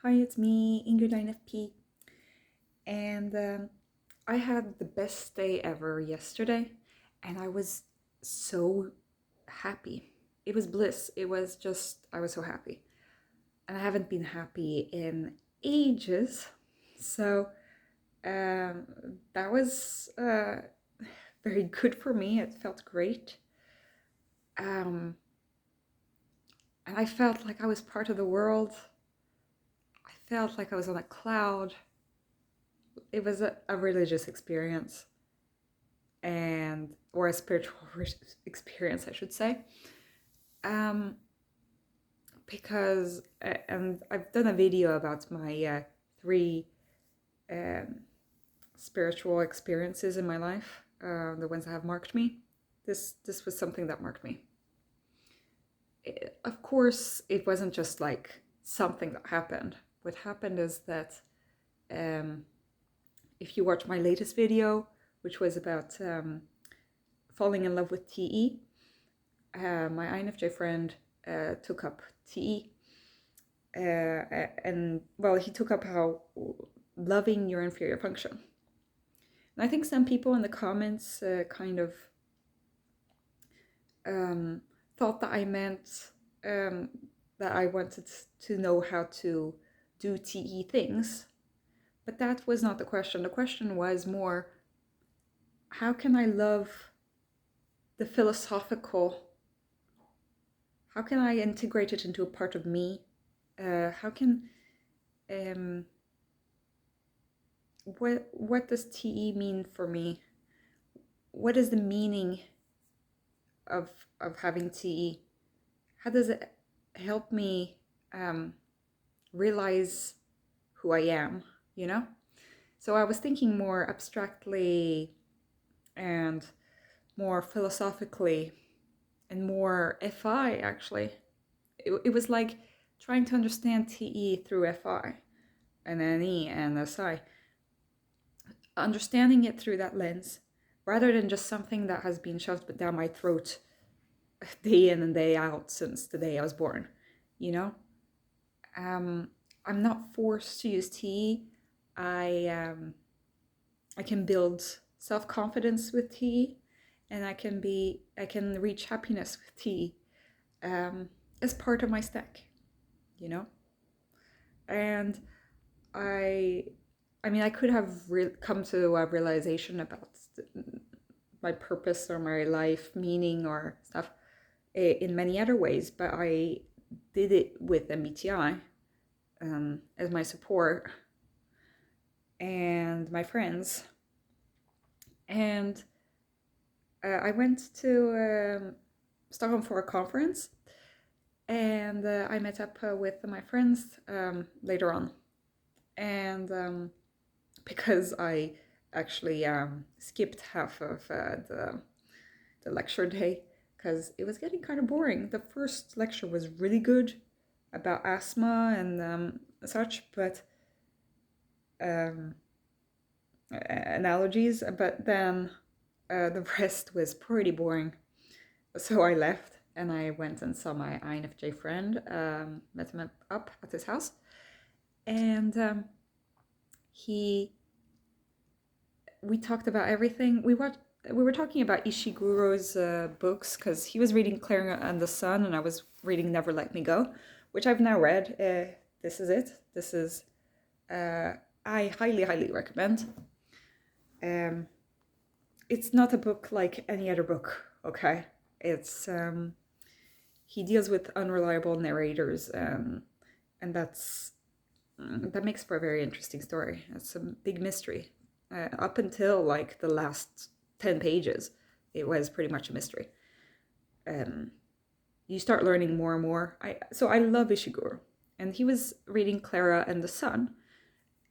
Hi, it's me, Ingrid INFJ, and I had the best day ever yesterday, and I was so happy. It was bliss. It was just, I was so happy. And I haven't been happy in ages, so um, that was very good for me. It felt great. Um, and I felt like I was part of the world. I felt like I was on a cloud. It was a religious experience and or a spiritual experience, I should say. Um, because and I've done a video about my three um, spiritual experiences in my life, the ones that have marked me. This was something that marked me. Of course, it wasn't just like something that happened. What happened is that um, if you watch my latest video, which was about falling in love with TE, my INFJ friend took up TE, and well, he took up how loving your inferior function. And I think some people in the comments kind of thought that I meant that I wanted to know how to do TE things, but that was not the question. The question was more, how can I love the philosophical? How can I integrate it into a part of me? How can um, what does TE mean for me? What is the meaning of having TE? How does it help me um, realize who I am? You know. So I was thinking more abstractly and more philosophically and more FI actually. It was like trying to understand TE through FI and NE and SI. Understanding it through that lens rather than just something that has been shoved down my throat day in and day out since the day I was born, you know? Um, I'm not forced to use tea. I can build self-confidence with tea, and I can reach happiness with tea as part of my stack, you know? And I I mean, I could have come to a realization about my purpose or my life meaning or stuff in many other ways, but I did it with MBTI as my support and my friends. And I went to Stockholm for a conference, and I met up with my friends later on. And because I actually skipped half of the lecture day because it was getting kind of boring. The first lecture was really good about asthma and such, but um, analogies, but then the rest was pretty boring. So I left and I went and saw my INFJ friend, met him up at his house, and he we talked about everything. We were talking about Ishiguro's books because he was reading Claire and the Sun, and I was reading Never Let Me Go, which I've now read. This is it. This is I highly recommend. It's not a book like any other book. Okay, it's he deals with unreliable narrators, and that makes for a very interesting story. It's a big mystery. Up until like the last 10 pages, it was pretty much a mystery. You start learning more and more. So I love Ishiguro, and he was reading Clara and the Sun,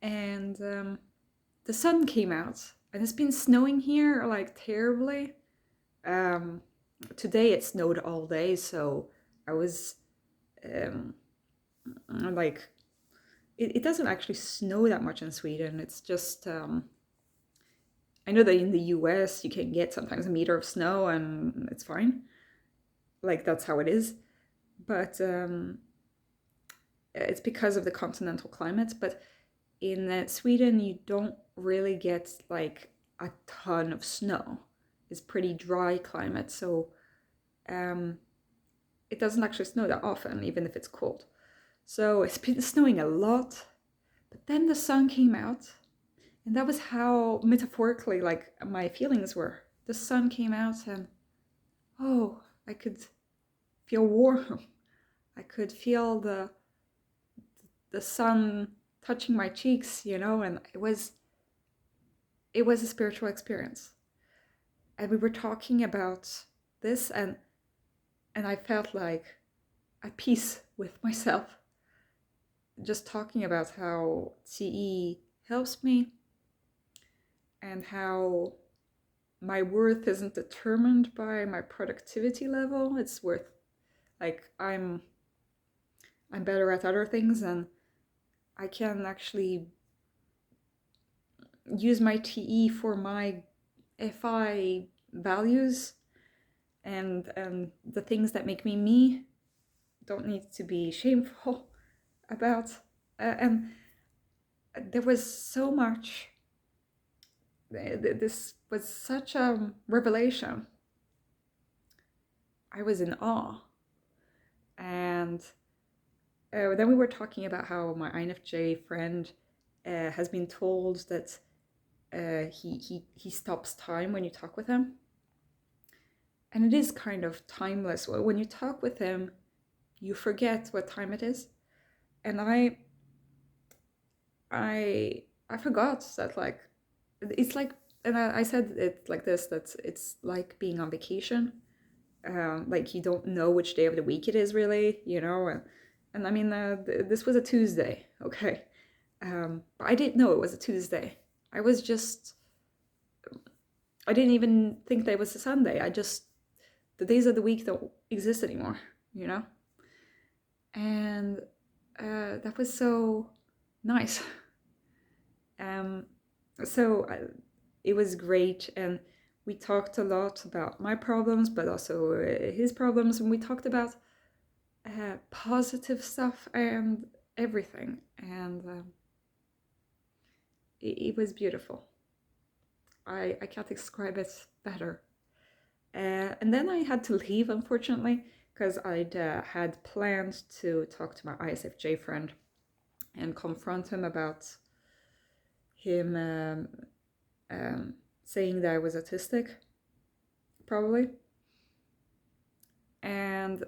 and the sun came out, and it's been snowing here like terribly. Um, Today it snowed all day, so I was um, like, it doesn't actually snow that much in Sweden. It's just I know that in the US you can get sometimes a meter of snow and it's fine. Like that's how it is. But it's because of the continental climate, but in Sweden you don't really get like a ton of snow. It's pretty dry climate, so it doesn't actually snow that often, even if it's cold. So it's been snowing a lot, but then the sun came out, and that was how metaphorically like my feelings were. The sun came out, and oh, I could feel warm. I could feel the sun touching my cheeks, and it was a spiritual experience. And we were talking about this, and I felt like at peace with myself, just talking about how TE helps me and how my worth isn't determined by my productivity level. It's worth, like, I'm better at other things, and I can actually use my TE for my FI values, and the things that make me me don't need to be shameful about. And there was so much. This was such a revelation. I was in awe. And then we were talking about how my INFJ friend has been told that he stops time when you talk with him. And it is kind of timeless. When you talk with him, you forget what time it is. And I forgot that, like, it's like, and I said it like this, that it's like being on vacation. Like, you don't know which day of the week it is, really, and I mean, this was a Tuesday, okay? But I didn't know it was a Tuesday. I didn't even think that it was a Sunday. The days of the week don't exist anymore, And that was so nice. So it was great, and we talked a lot about my problems, but also his problems, and we talked about positive stuff and everything, and it was beautiful. I can't describe it better. And then I had to leave, unfortunately, because I'd had planned to talk to my ISFJ friend and confront him about him saying that I was autistic, probably. And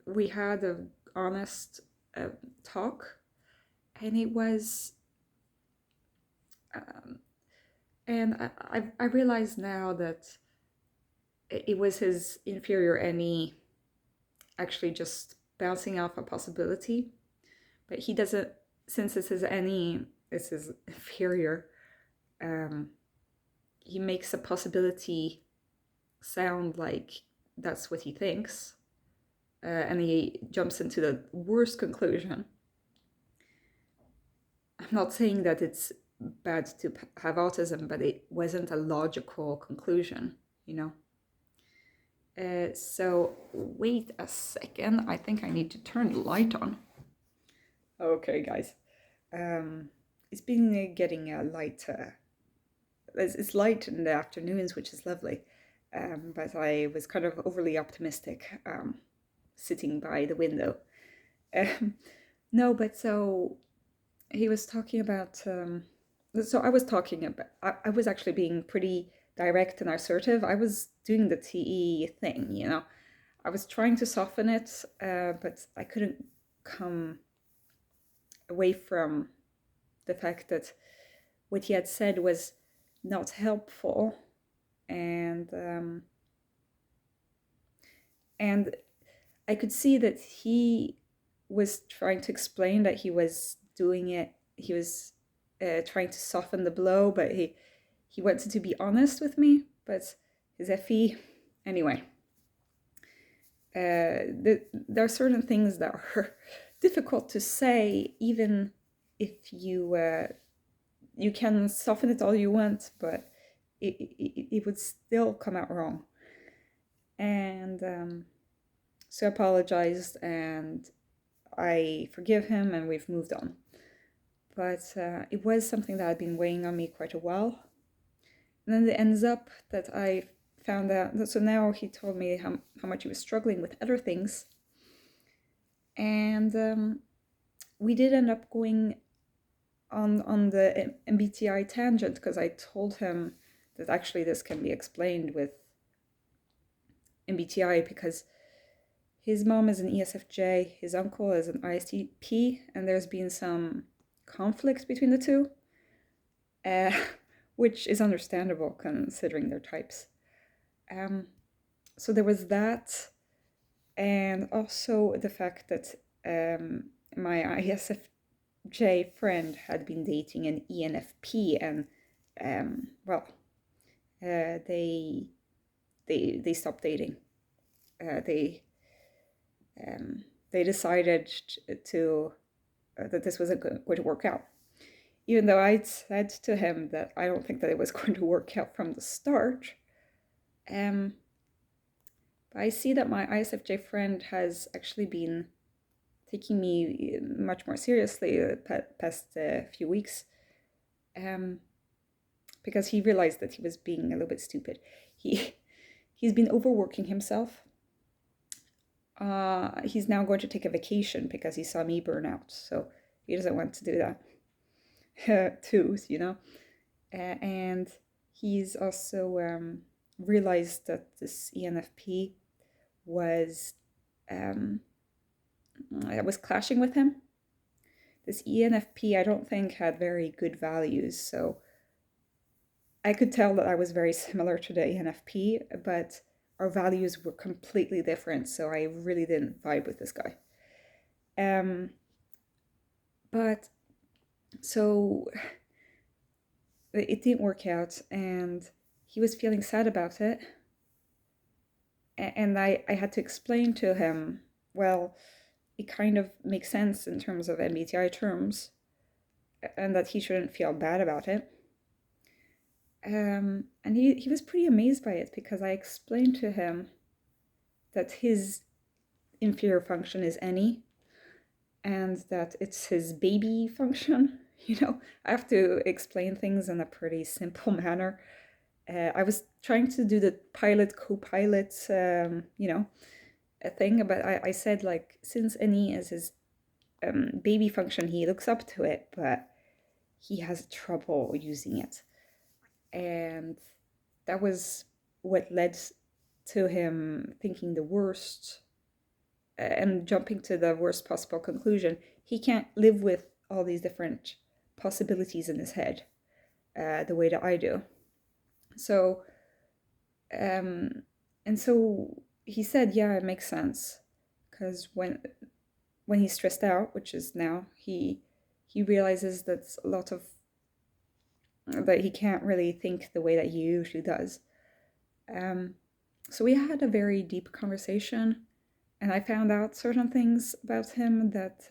we had an honest talk, and it was, and I realize now that it was his inferior NE actually just bouncing off a possibility, but he doesn't, since this is NE, this is inferior, he makes a possibility sound like that's what he thinks, and he jumps into the worst conclusion. I'm not saying that it's bad to have autism, but it wasn't a logical conclusion, So wait a second, I think I need to turn the light on. Okay, guys. It's been getting light. It's light in the afternoons, which is lovely. But I was kind of overly optimistic sitting by the window. No, but so he was talking about... so I was talking about... I was actually being pretty direct and assertive. I was doing the TE thing, I was trying to soften it, but I couldn't come away from the fact that what he had said was not helpful, and I could see that he was trying to explain that he was doing it. He was trying to soften the blow, but he wanted to be honest with me. But his FE, anyway. There are certain things that are difficult to say, even if you can soften it all you want, but it would still come out wrong. And so I apologized, and I forgive him and we've moved on. But it was something that had been weighing on me quite a while. And then it ends up that I found out that, so now he told me how much he was struggling with other things. And we did end up going on the MBTI tangent, because I told him that actually this can be explained with MBTI, because his mom is an ESFJ, his uncle is an ISTP, and there's been some conflict between the two, which is understandable considering their types. So there was that, and also the fact that my ISFJ friend had been dating an ENFP, and they stopped dating. They decided to that this wasn't going to work out, even though I'd said to him that I don't think that it was going to work out from the start. I see that my ISFJ friend has actually been taking me much more seriously the past few weeks, because he realized that he was being a little bit stupid. He's been overworking himself. He's now going to take a vacation because he saw me burn out, so he doesn't want to do that too, you know. And he's also realized that this ENFP was clashing with him. This ENFP, I don't think, had very good values, so I could tell that I was very similar to the ENFP, but our values were completely different, so I really didn't vibe with this guy. But so it didn't work out, and he was feeling sad about it. And I had to explain to him, well, it kind of makes sense in terms of MBTI terms, and that he shouldn't feel bad about it. And he was pretty amazed by it, because I explained to him that his inferior function is any, and that it's his baby function. You know, I have to explain things in a pretty simple manner. I was trying to do the pilot co-pilot, a thing, but I said, like, since any is his baby function, he looks up to it, but he has trouble using it. And that was what led to him thinking the worst and jumping to the worst possible conclusion. He can't live with all these different possibilities in his head the way that I do. So, and so he said, yeah, it makes sense, because when he's stressed out, which is now, he realizes that a lot of that he can't really think the way that he usually does. So we had a very deep conversation, and I found out certain things about him that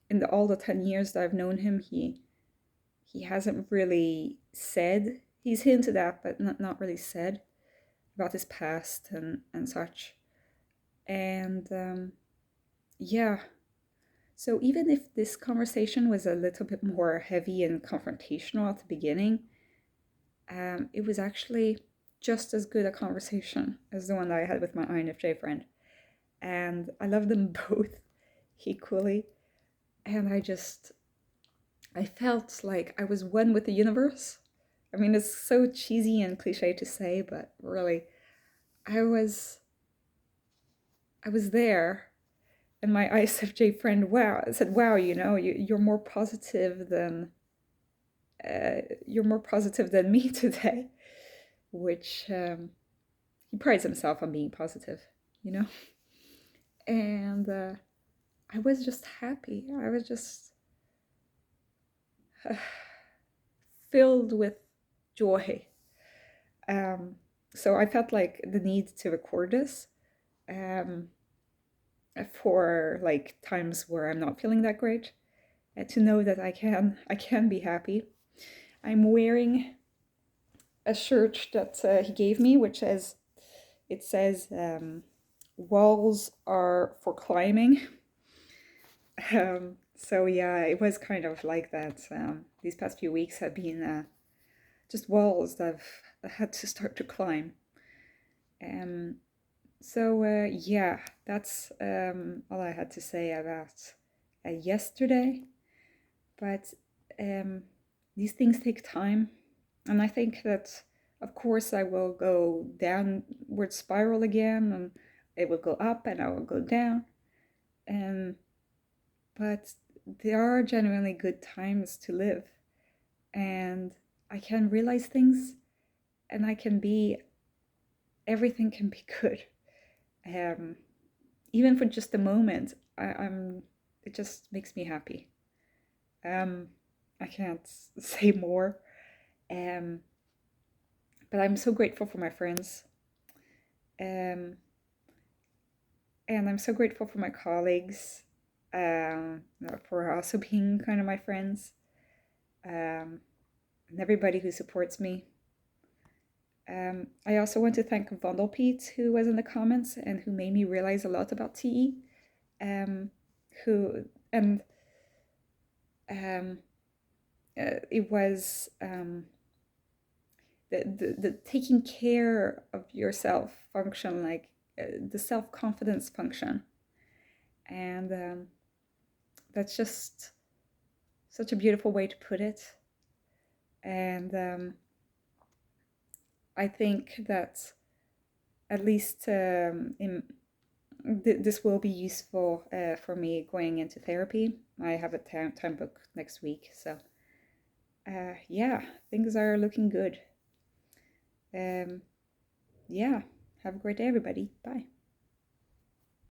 in all the 10 years that I've known him, he hasn't really said. He's hinted at, but not really said, about his past and such. And yeah, so even if this conversation was a little bit more heavy and confrontational at the beginning, it was actually just as good a conversation as the one that I had with my INFJ friend. And I love them both equally. And I felt like I was one with the universe. I mean, it's so cheesy and cliche to say, but really, I was there. And my ISFJ friend said, wow, you know, you're more positive than me today, which he prides himself on being positive, you know. And I was just happy. I was just filled with joy. So I felt like the need to record this for like times where I'm not feeling that great, to know that I can be happy. I'm wearing a shirt that he gave me, which says, walls are for climbing. So yeah, it was kind of like that. These past few weeks have been just walls that I've had to start to climb. Um, so yeah, that's all I had to say about yesterday. But um, these things take time, and I think that, of course, I will go downward spiral again, and it will go up, and I will go down. Um, but there are genuinely good times to live, and I can realize things, and I can be everything can be good. Um, Even for just a moment, I'm. It just makes me happy. Um, I can't say more. Um, but I'm so grateful for my friends. Um, and I'm so grateful for my colleagues, for also being kind of my friends, and everybody who supports me. I also want to thank Vondelpiet, who was in the comments and who made me realize a lot about TE. Who and um, It was the taking care of yourself function, like the self-confidence function, and that's just such a beautiful way to put it. And I think that at least this will be useful for me going into therapy. I have a time book next week, so yeah, things are looking good. Yeah, have a great day, everybody. Bye.